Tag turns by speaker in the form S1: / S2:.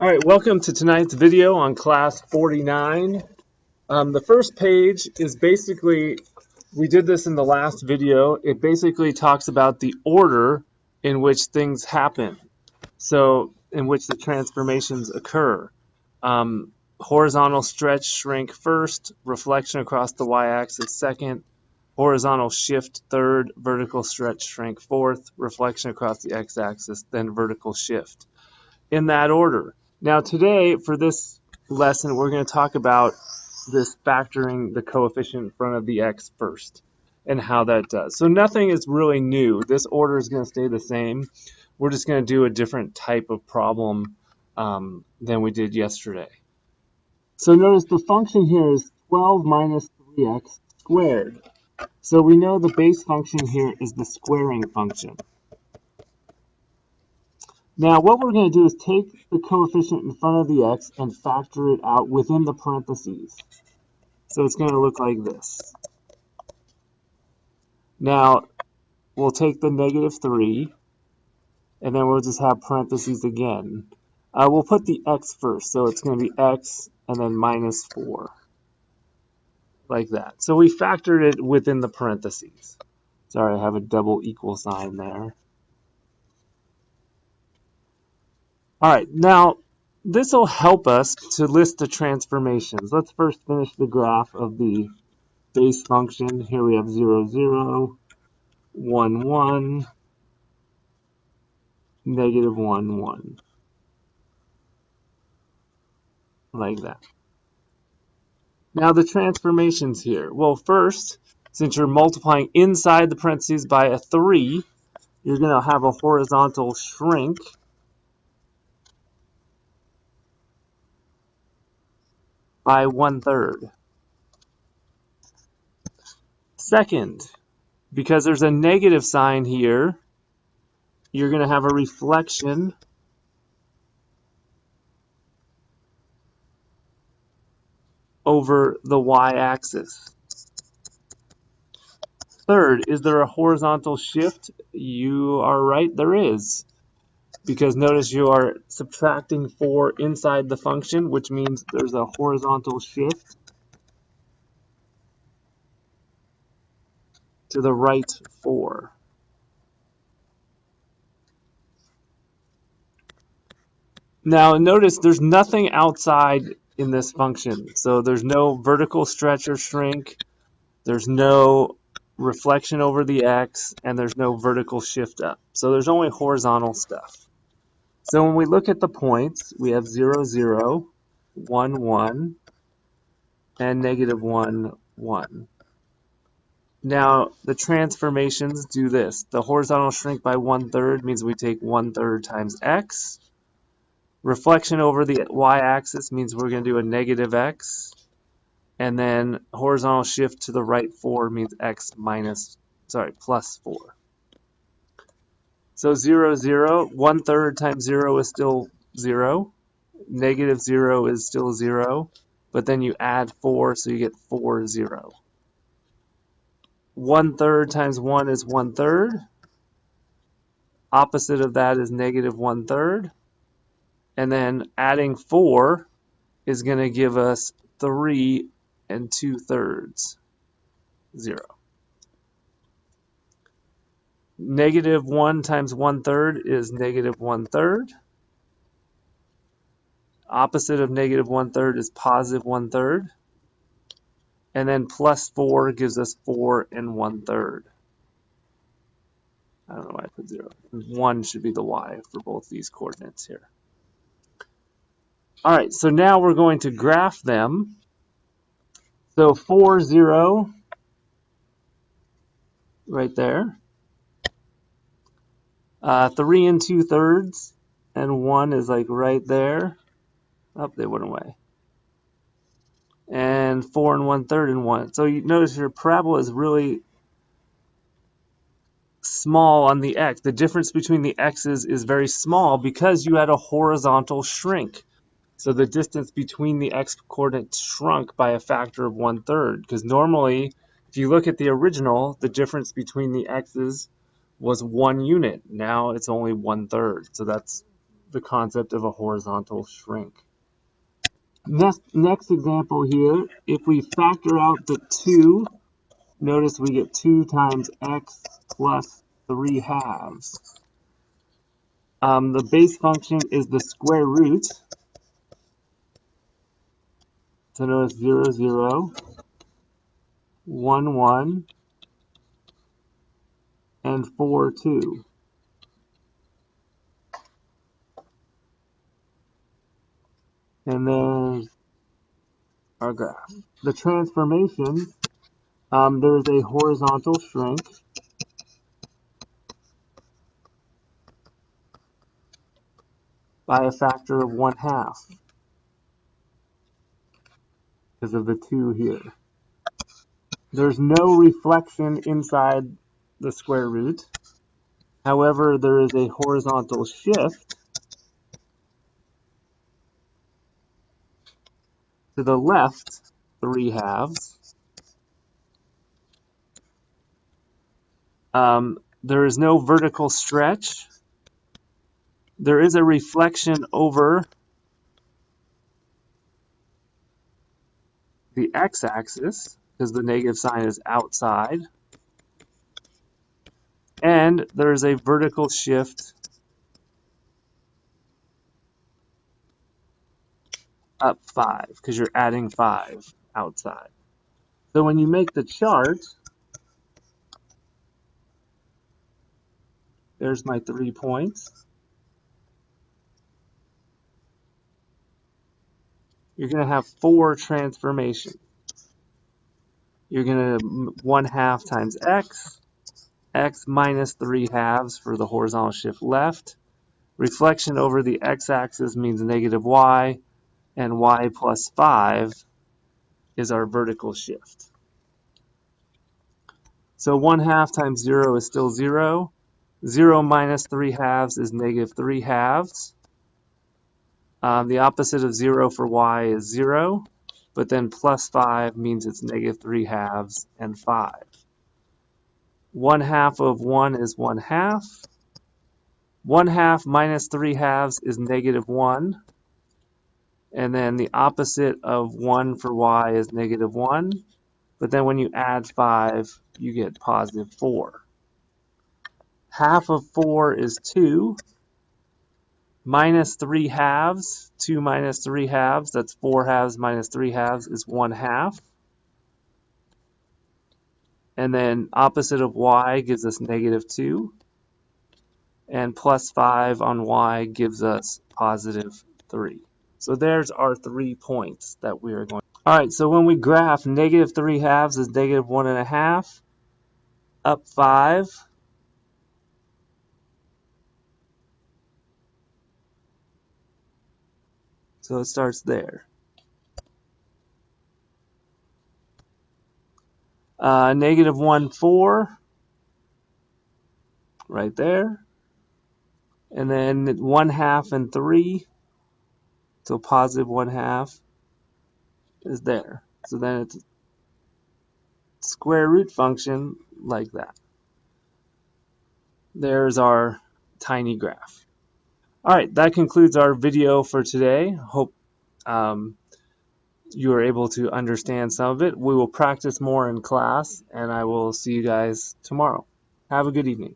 S1: All right, welcome to tonight's video on class 49. The first page is basically, we did this in the last video, it basically talks about the order in which things happen. So, in which the transformations occur. Horizontal stretch shrink first, reflection across the y-axis second, horizontal shift third, vertical stretch shrink fourth, reflection across the x-axis, then vertical shift. In that order. Now today, for this lesson, we're going to talk about this factoring the coefficient in front of the x first and how that does. So nothing is really new. This order is going to stay the same. We're just going to do a different type of problem than we did yesterday. So notice the function here is 12 minus 3x squared. So we know the base function here is the squaring function. Now what we're going to do is take the coefficient in front of the x and factor it out within the parentheses. So it's going to look like this. Now we'll take the negative 3 and then we'll just have parentheses again. We'll put the x first, so it's going to be x and then minus 4. Like that. So we factored it within the parentheses. Sorry, I have a double equal sign there. Alright, now this will help us to list the transformations. Let's first finish the graph of the base function. Here we have 0, 0, 1, 1, negative 1, 1. Like that. Now the transformations here. Well, first, since you're multiplying inside the parentheses by a 3, you're going to have a horizontal shrink. By 1/3. Second, because there's a negative sign here, you're going to have a reflection over the y-axis. Third, is there a horizontal shift? You are right, there is. Because notice you are subtracting 4 inside the function, which means there's a horizontal shift to the right 4. Now notice there's nothing outside in this function. So there's no vertical stretch or shrink, there's no reflection over the x, and there's no vertical shift up. So there's only horizontal stuff. So when we look at the points, we have 0, 0, 1, 1, and negative 1, 1. Now the transformations do this. The horizontal shrink by 1/3 means we take 1/3 times x. Reflection over the y-axis means we're going to do a negative x. And then horizontal shift to the right 4 means x plus 4. So 0, 0, 1/3 times 0 is still 0. Negative 0 is still 0. But then you add 4, so you get 4, 0. 1/3 times 1 is 1/3. Opposite of that is negative 1/3. And then adding 4 is going to give us 3 2/3, 0. Negative 1 times 1/3 is negative 1/3. Opposite of negative 1/3 is positive 1/3. And then plus 4 gives us 4 1/3. I don't know why I put 0. 1 should be the y for both these coordinates here. All right, so now we're going to graph them. So 4, 0, right there. 3 2/3, and 1 is like right there. Oh, they went away. And 4 1/3 and 1. So you notice your parabola is really small on the x. The difference between the x's is very small because you had a horizontal shrink. So the distance between the x coordinates shrunk by a factor of 1/3. Because normally, if you look at the original, the difference between the x's was 1 unit. Now it's only 1/3. So that's the concept of a horizontal shrink. Next example here, if we factor out the 2, notice we get 2 times x plus 3 halves. The base function is the square root. So notice 0, 0, 1, 1, and 4, 2. And there's our graph. The transformation, there is a horizontal shrink. By a factor of 1/2 because of the 2 here. There's no reflection inside the square root. However, there is a horizontal shift to the left 3 halves. There is no vertical stretch. There is a reflection over the x-axis because the negative sign is outside. And there is a vertical shift up 5 because you're adding 5 outside. So when you make the chart, there's my 3 points. You're going to have 4 transformations. You're going to 1/2 times x, x minus 3 halves for the horizontal shift left. Reflection over the x-axis means negative y, and y plus 5 is our vertical shift. So 1/2 times 0 is still 0. 0 minus 3 halves is negative 3 halves. The opposite of 0 for y is 0, but then plus 5 means it's negative 3 halves and 5. 1/2 of 1 is 1/2. 1/2 minus 3 halves is negative 1. And then the opposite of 1 for y is negative 1. But then when you add 5, you get positive 4. 1/2 of 4 is 2. Minus 3 halves, 2 minus 3 halves, that's 4 halves minus 3 halves is 1/2. And then opposite of y gives us negative 2. And plus 5 on y gives us positive 3. So there's our 3 points that we are going. All right, so when we graph, negative 3 halves is negative 1/2, up 5. So it starts there. Negative 1, 4, right there. And then 1/2 and 3, so positive 1/2 is there. So then it's a square root function like that. There's our tiny graph. All right, that concludes our video for today. Hope you are able to understand some of it. We will practice more in class, and I will see you guys tomorrow. Have a good evening.